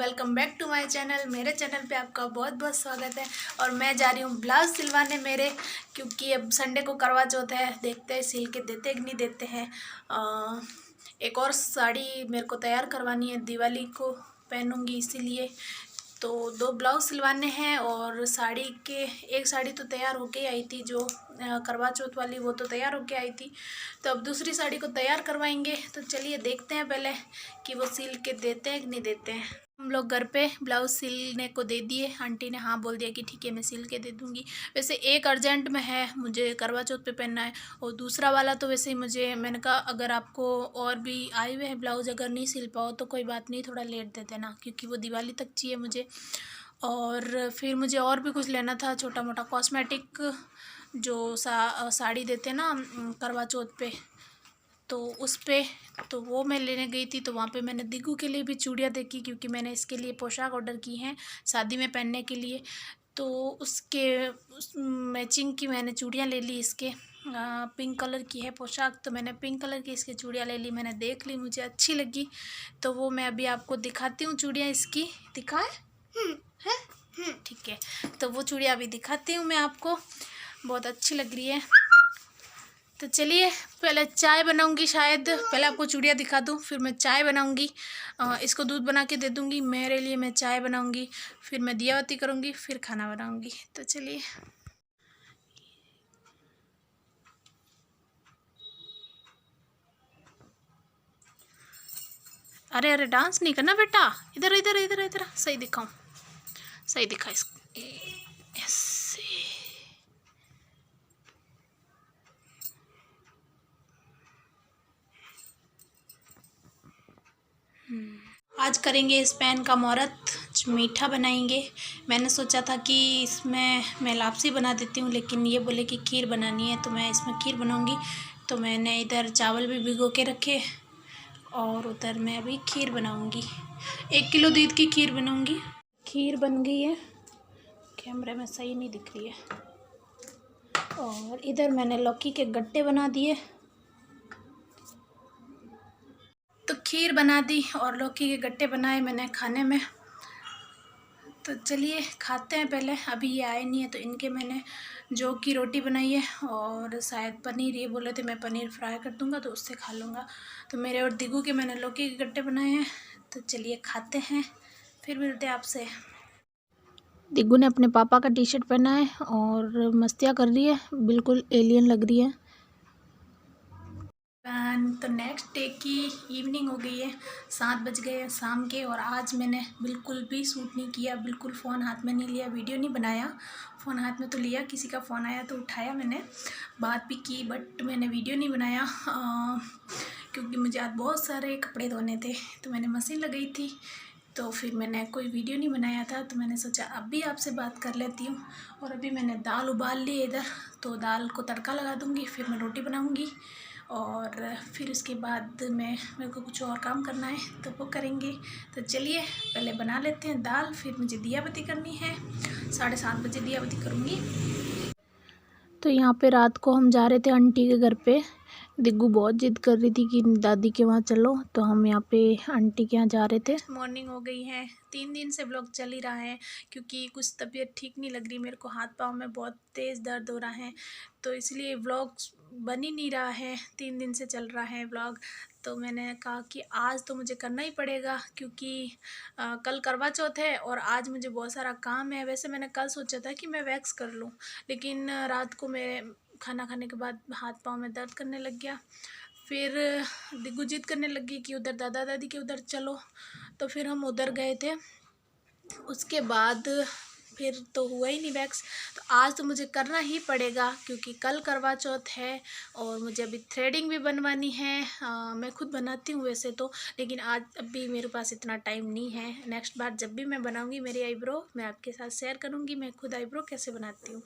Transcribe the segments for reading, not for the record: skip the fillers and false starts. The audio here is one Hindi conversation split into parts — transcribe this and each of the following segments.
Welcome back to my channel. मेरे चैनल पे आपका बहुत बहुत स्वागत है। और मैं जा रही हूँ ब्लाउज़ सिलवाने मेरे, क्योंकि अब संडे को करवा चौथ है। देखते हैं सिल के देते हैं कि नहीं देते हैं। एक और साड़ी मेरे को तैयार करवानी है, दिवाली को पहनूंगी, इसीलिए तो 2 ब्लाउज सिलवाने हैं। और साड़ी के एक साड़ी तो तैयार होके आई थी, जो करवा चौथ वाली, वो तो तैयार होके आई थी। तो अब दूसरी साड़ी को तैयार करवाएंगे। तो चलिए देखते हैं पहले कि वो सिल के देते हैं कि नहीं देते हैं। हम लोग घर पे ब्लाउज सिलने को दे दिए, आंटी ने हाँ बोल दिया कि ठीक है मैं सिल के दे दूँगी। वैसे एक अर्जेंट में है, मुझे करवा चौथ पे पहनना है, और दूसरा वाला तो वैसे ही मैंने कहा अगर आपको और भी आए हुए हैं ब्लाउज, अगर नहीं सिल पाओ तो कोई बात नहीं, थोड़ा लेट दे देना, क्योंकि वो दिवाली तक चाहिए मुझे। और फिर मुझे और भी कुछ लेना था, छोटा मोटा कॉस्मेटिक, जो साड़ी देते ना करवा चौथ पे, तो उस पे तो वो मैं लेने गई थी। तो वहाँ पे मैंने दिगू के लिए भी चूड़ियाँ देखी, क्योंकि मैंने इसके लिए पोशाक ऑर्डर की हैं शादी में पहनने के लिए। तो उस मैचिंग की मैंने चूड़ियाँ ले ली। इसके पिंक कलर की है पोशाक, तो मैंने पिंक कलर की इसकी चूड़ियाँ ले ली। मैंने देख ली, मुझे अच्छी लगी, तो वो मैं अभी आपको दिखाती हूँ। चूड़ियाँ इसकी दिखाए है, ठीक है। तो वो चूड़ियाँ अभी दिखाती हूँ मैं आपको, बहुत अच्छी लग रही है। तो चलिए पहले चाय बनाऊंगी, शायद पहले आपको चूड़ियाँ दिखा दूँ, फिर मैं चाय बनाऊंगी। इसको दूध बना के दे दूंगी, मेरे लिए मैं चाय बनाऊंगी, फिर मैं दिया बाती करूंगी, फिर खाना बनाऊंगी। तो चलिए। अरे अरे डांस नहीं करना बेटा, इधर इधर इधर इधर, सही दिखाऊं, सही दिखा इसको, ऐसे। आज करेंगे इस पैन का मुहूर्त, मीठा बनाएंगे। मैंने सोचा था कि इसमें मैं लापसी बना देती हूँ, लेकिन ये बोले कि खीर बनानी है, तो मैं इसमें खीर बनाऊंगी। तो मैंने इधर चावल भी भिगो के रखे, और उधर मैं अभी खीर बनाऊंगी। 1 किलो दूध की खीर बनाऊंगी। खीर बन गई है, कैमरे में सही नहीं दिख रही है। और इधर मैंने लौकी के गट्टे बना दिए। तो खीर बना दी और लौकी के गट्टे बनाए मैंने खाने में। तो चलिए खाते हैं पहले, अभी ये आए नहीं है, तो इनके मैंने जौ की रोटी बनाई है, और शायद पनीर, ये बोले थे मैं पनीर फ्राई कर दूंगा तो उससे खा लूँगा। तो मेरे और दिगू के मैंने लौकी के गट्टे बनाए हैं। तो चलिए खाते हैं, फिर मिलते हैं आपसे। दिगू ने अपने पापा का टी शर्ट पहना है और मस्तियाँ कर रही है, बिल्कुल एलियन लग रही है। तो नेक्स्ट डे की इवनिंग हो गई है, 7 बज गए हैं शाम के, और आज मैंने बिल्कुल भी शूट नहीं किया, बिल्कुल फ़ोन हाथ में नहीं लिया, वीडियो नहीं बनाया। फ़ोन हाथ में तो लिया, किसी का फ़ोन आया तो उठाया मैंने, बात भी की, बट मैंने वीडियो नहीं बनाया, क्योंकि मुझे आज बहुत सारे कपड़े धोने थे, तो मैंने मशीन लगाई थी, तो फिर मैंने कोई वीडियो नहीं बनाया था। तो मैंने सोचा अभी आपसे बात कर लेती हूँ। और अभी मैंने दाल उबाल ली है इधर, तो दाल को तड़का लगा दूँगी, फिर मैं रोटी बनाऊँगी, और फिर उसके बाद मेरे को कुछ और काम करना है तो वो करेंगे। तो चलिए पहले बना लेते हैं दाल, फिर मुझे दिया बत्ती करनी है, 7:30 बजे दिया बत्ती करूँगी। तो यहाँ पे रात को हम जा रहे थे आंटी के घर पे। दिग्गू बहुत जिद कर रही थी कि दादी के वहाँ चलो, तो हम यहाँ पे आंटी के यहाँ जा रहे थे। मॉर्निंग हो गई है, 3 दिन से व्लॉग चल ही रहा है, क्योंकि कुछ तबीयत ठीक नहीं लग रही मेरे को, हाथ पाँव में बहुत तेज़ दर्द हो रहा है, तो इसलिए व्लॉग बन ही नहीं रहा है। 3 दिन से चल रहा है व्लॉग। तो मैंने कहा कि आज तो मुझे करना ही पड़ेगा, क्योंकि कल करवा चौथ है और आज मुझे बहुत सारा काम है। वैसे मैंने कल सोचा था कि मैं वैक्स कर लूँ, लेकिन रात को मैं खाना खाने के बाद हाथ पाँव में दर्द करने लग गया। फिर दिग्गू जिद करने लगी कि उधर दादा दादी के उधर चलो, तो फिर हम उधर गए थे। उसके बाद फिर तो हुआ ही नहीं वैक्स। तो आज तो मुझे करना ही पड़ेगा, क्योंकि कल करवा चौथ है, और मुझे अभी थ्रेडिंग भी बनवानी है। मैं खुद बनाती हूँ वैसे तो, लेकिन आज अभी मेरे पास इतना टाइम नहीं है। नेक्स्ट बार जब भी मैं बनाऊँगी मेरी आईब्रो, मैं आपके साथ शेयर करूँगी मैं खुद आईब्रो कैसे बनाती हूँ।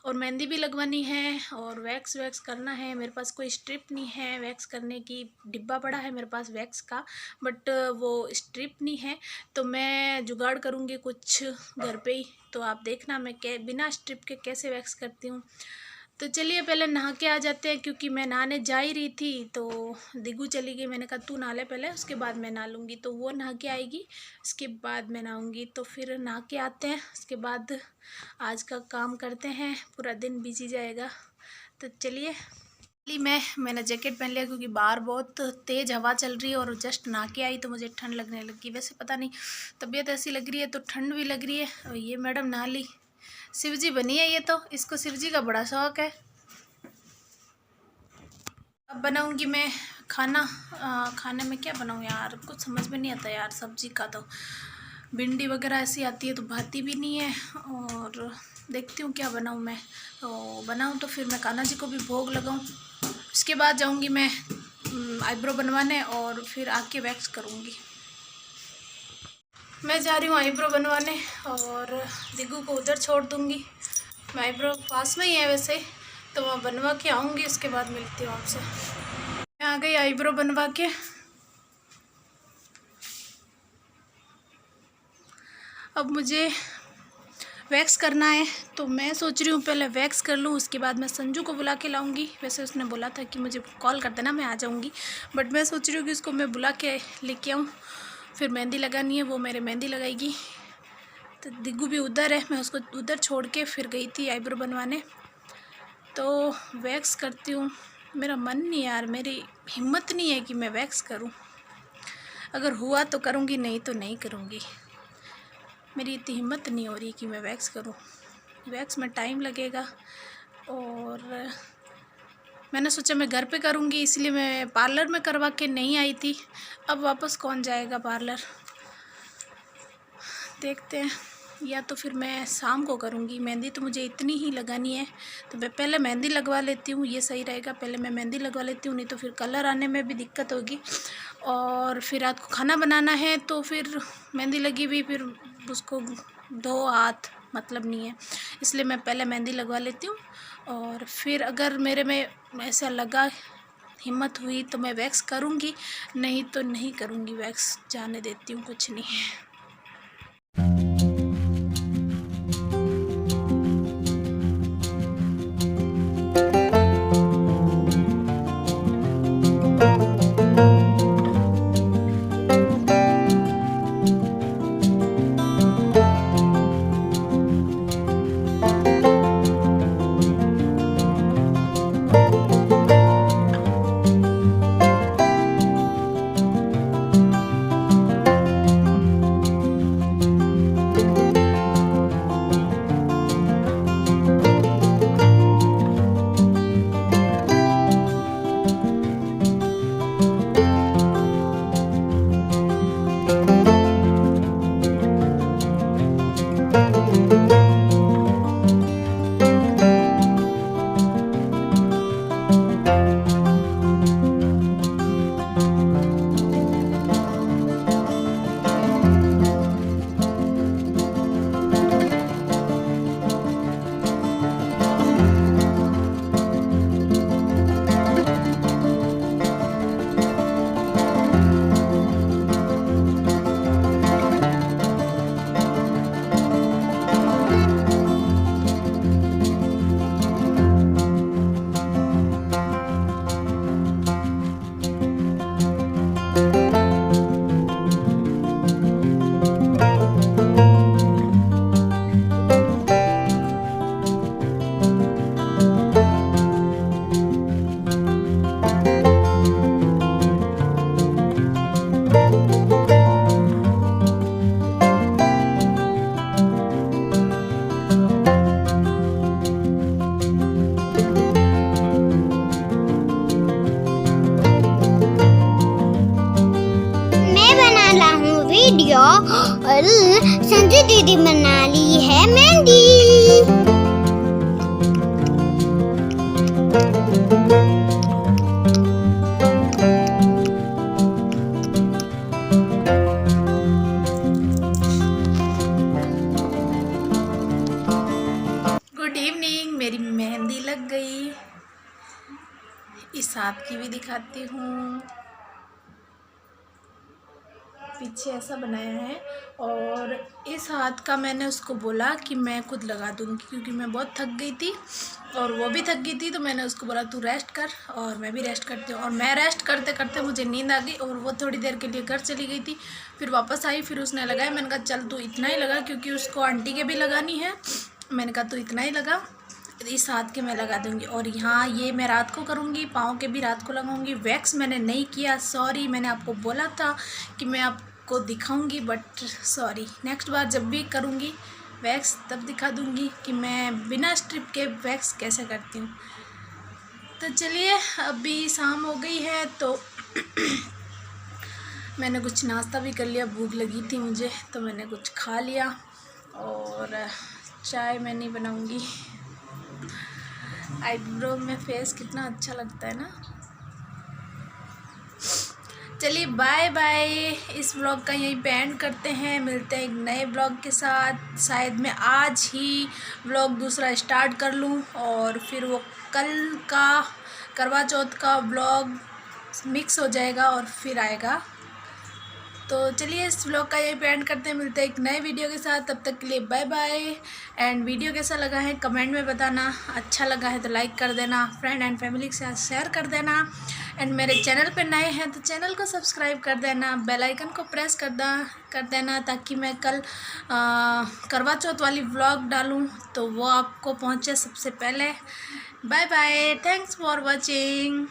और मेहंदी भी लगवानी है, और वैक्स करना है। मेरे पास कोई स्ट्रिप नहीं है वैक्स करने की, डिब्बा पड़ा है मेरे पास वैक्स का, बट वो स्ट्रिप नहीं है। तो मैं जुगाड़ करूँगी कुछ घर पे ही, तो आप देखना मैं बिना स्ट्रिप के कैसे वैक्स करती हूँ। तो चलिए पहले नहा के आ जाते हैं, क्योंकि मैं नहाने जा ही रही थी तो दिगू चली गई। मैंने कहा तू नहा ले पहले, उसके बाद मैं नहा लूँगी। तो वो नहा के आएगी, उसके बाद मैं नहाऊँगी। तो फिर नहा के आते हैं, उसके बाद आज का काम करते हैं। पूरा दिन बिजी जाएगा। तो चलिए मैंने जैकेट पहन लिया, क्योंकि बाहर बहुत तेज़ हवा चल रही है और जस्ट नहा के आई तो मुझे ठंड लगने लगी। वैसे पता नहीं तबीयत ऐसी लग रही है तो ठंड भी लग रही है। और ये मैडम नहा ली, शिवजी बनी है ये तो, इसको शिवजी का बड़ा शौक है। अब बनाऊंगी मैं खाना। खाने में क्या बनाऊँ यार, कुछ समझ में नहीं आता यार। सब्जी का तो भिंडी वगैरह ऐसी आती है तो भाती भी नहीं है। और देखती हूँ क्या बनाऊँ मैं। तो बनाऊँ तो फिर मैं कान्हा जी को भी भोग लगाऊँ। उसके बाद जाऊँगी मैं आईब्रो बनवाने और फिर आके वैक्स करूँगी। मैं जा रही हूँ आईब्रो बनवाने और दिगू को उधर छोड़ दूँगी। मैं आईब्रो पास में ही है वैसे, तो वहाँ बनवा के आऊँगी। उसके बाद मिलती हूँ आपसे। मैं आ गई आईब्रो बनवा के। अब मुझे वैक्स करना है, तो मैं सोच रही हूँ पहले वैक्स कर लूँ, उसके बाद मैं संजू को बुला के लाऊंगी। वैसे उसने बोला था कि मुझे कॉल कर देना, मैं आ जाऊँगी। बट मैं सोच रही हूँ कि उसको मैं बुला के लेके आऊँ। फिर मेहंदी लगानी है, वो मेरे मेहंदी लगाएगी। तो दिग्गू भी उधर है, मैं उसको उधर छोड़ के फिर गई थी आईब्रो बनवाने। तो वैक्स करती हूँ। मेरा मन नहीं यार, मेरी हिम्मत नहीं है कि मैं वैक्स करूँ। अगर हुआ तो करूँगी, नहीं तो नहीं करूँगी। मेरी इतनी हिम्मत नहीं हो रही कि मैं वैक्स करूँ। वैक्स में टाइम लगेगा और मैंने सोचा मैं घर पे करूँगी, इसलिए मैं पार्लर में करवा के नहीं आई थी। अब वापस कौन जाएगा पार्लर, देखते हैं। या तो फिर मैं शाम को करूँगी। मेहंदी तो मुझे इतनी ही लगानी है, तो मैं पहले मेहंदी लगवा लेती हूँ, ये सही रहेगा। पहले मैं मेहंदी लगवा लेती हूँ, नहीं तो फिर कलर आने में भी दिक्कत होगी। और फिर रात को खाना बनाना है, तो फिर मेहंदी लगी हुई फिर उसको दो हाथ मतलब नहीं है, इसलिए मैं पहले मेहंदी लगवा लेती हूँ। और फिर अगर मेरे में ऐसा लगा, हिम्मत हुई तो मैं वैक्स करूँगी, नहीं तो नहीं करूँगी वैक्स, जाने देती हूँ, कुछ नहीं है। वीडियो और संजू दीदी बना ली है मेहंदी। गुड इवनिंग, मेरी मेहंदी लग गई। इस हाथ की भी दिखाती हूँ, पीछे ऐसा बनाया है, और इस हाथ का मैंने उसको बोला कि मैं खुद लगा दूँगी, क्योंकि मैं बहुत थक गई थी और वो भी थक गई थी। तो मैंने उसको बोला तू रेस्ट कर और मैं भी रेस्ट करती हूँ। और मैं रेस्ट करते करते मुझे नींद आ गई और वो थोड़ी देर के लिए घर चली गई थी। फिर वापस आई, फिर उसने लगाया। मैंने कहा चल तू इतना ही लगा, क्योंकि उसको आंटी के भी लगानी है। मैंने कहा तू इतना ही लगा, इस हाथ के मैं लगा दूँगी। और यहाँ ये मैं रात को करूँगी, पाँव के भी रात को लगाऊँगी। वैक्स मैंने नहीं किया, सॉरी। मैंने आपको बोला था कि मैं आपको दिखाऊँगी, बट सॉरी। नेक्स्ट बार जब भी करूँगी वैक्स तब दिखा दूँगी कि मैं बिना स्ट्रिप के वैक्स कैसे करती हूँ। तो चलिए, अभी शाम हो गई है तो मैंने कुछ नाश्ता भी कर लिया। भूख लगी थी मुझे तो मैंने कुछ खा लिया, और चाय मैं नहीं बनाऊँगी। आईब्रो में फेस कितना अच्छा लगता है ना। चलिए बाय बाय, इस व्लॉग का यहीं पे एंड करते हैं। मिलते हैं एक नए व्लॉग के साथ। शायद मैं आज ही व्लॉग दूसरा स्टार्ट कर लूँ, और फिर वो कल का करवा चौथ का व्लॉग मिक्स हो जाएगा और फिर आएगा। तो चलिए इस व्लॉग का यहीं पे एंड करते हैं। मिलते हैं एक नए वीडियो के साथ, तब तक के लिए बाय बाय। एंड वीडियो कैसा लगा है कमेंट में बताना। अच्छा लगा है तो लाइक कर देना, फ्रेंड एंड फैमिली के साथ शेयर कर देना। एंड मेरे चैनल पे नए हैं तो चैनल को सब्सक्राइब कर देना, बेल आइकन को प्रेस कर देना, ताकि मैं कल करवा चौथ वाली व्लॉग डालूँ तो वो आपको पहुँचे सबसे पहले। Bye bye, thanks for watching.